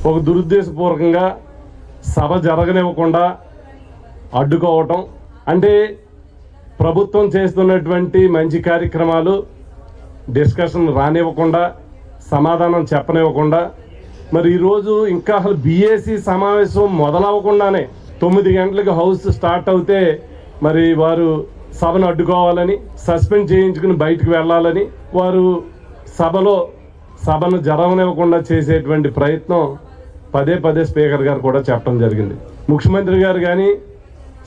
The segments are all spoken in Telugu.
ఒక దురుద్దేశపూర్వకంగా సభ జరగనివ్వకుండా అడ్డుకోవటం, అంటే ప్రభుత్వం చేస్తున్నటువంటి మంచి కార్యక్రమాలు డిస్కషన్ రానివ్వకుండా, సమాధానం చెప్పనివ్వకుండా, మరి ఈరోజు ఇంకా అసలు బీఏసీ సమావేశం మొదలవ్వకుండానే 9 గంటలకు హౌస్ స్టార్ట్ అవుతే మరి వారు సభను అడ్డుకోవాలని, సస్పెండ్ చేయించుకుని బయటకు వెళ్ళాలని, వారు సభను జరగనివ్వకుండా చేసేటువంటి ప్రయత్నం పదే పదే స్పీకర్ గారు కూడా చెప్పడం జరిగింది. ముఖ్యమంత్రి గారు కానీ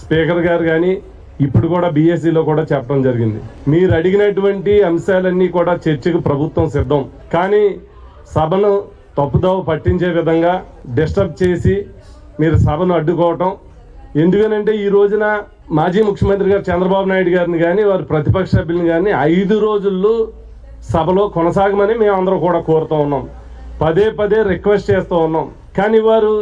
స్పీకర్ గారు కానీ ఇప్పుడు కూడా బీఎస్సీలో కూడా చెప్పడం జరిగింది. మీరు అడిగినటువంటి అంశాలన్నీ కూడా చర్చకు ప్రభుత్వం సిద్ధం, కానీ సభను తప్పుదోవ పట్టించే విధంగా డిస్టర్బ్ చేసి మీరు సభను అడ్డుకోవటం ఎందుకనంటే ఈ రోజున మాజీ ముఖ్యమంత్రి గారు చంద్రబాబు నాయుడు గారిని కానీ వారి ప్రతిపక్ష సభ్యులను కానీ 5 రోజుల్లో సభలో కొనసాగమని మేమందరం కూడా కోరుతూ ఉన్నాం, పదే పదే రిక్వెస్ట్ చేస్తూ ఉన్నాం. కానీ వారు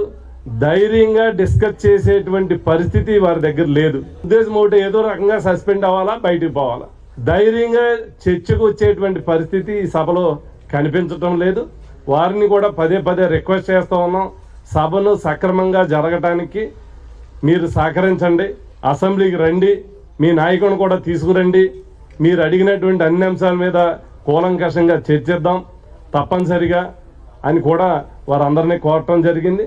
ధైర్యంగా డిస్కస్ చేసేటువంటి పరిస్థితి వారి దగ్గర లేదు. ఉద్దేశం ఒకటి, ఏదో రకంగా సస్పెండ్ అవ్వాలా, బయటికి పోవాలా. ధైర్యంగా చర్చకు వచ్చేటువంటి పరిస్థితి ఈ సభలో కనిపించడం లేదు. వారిని కూడా పదే పదే రిక్వెస్ట్ చేస్తూ ఉన్నాం, సభను సక్రమంగా జరగటానికి మీరు సహకరించండి, అసెంబ్లీకి రండి, మీ నాయకుని కూడా తీసుకురండి, మీరు అడిగినటువంటి అన్ని అంశాల మీద కూలంకషంగా చర్చిద్దాం తప్పనిసరిగా అని కూడా వారందరినీ కోరటం జరిగింది.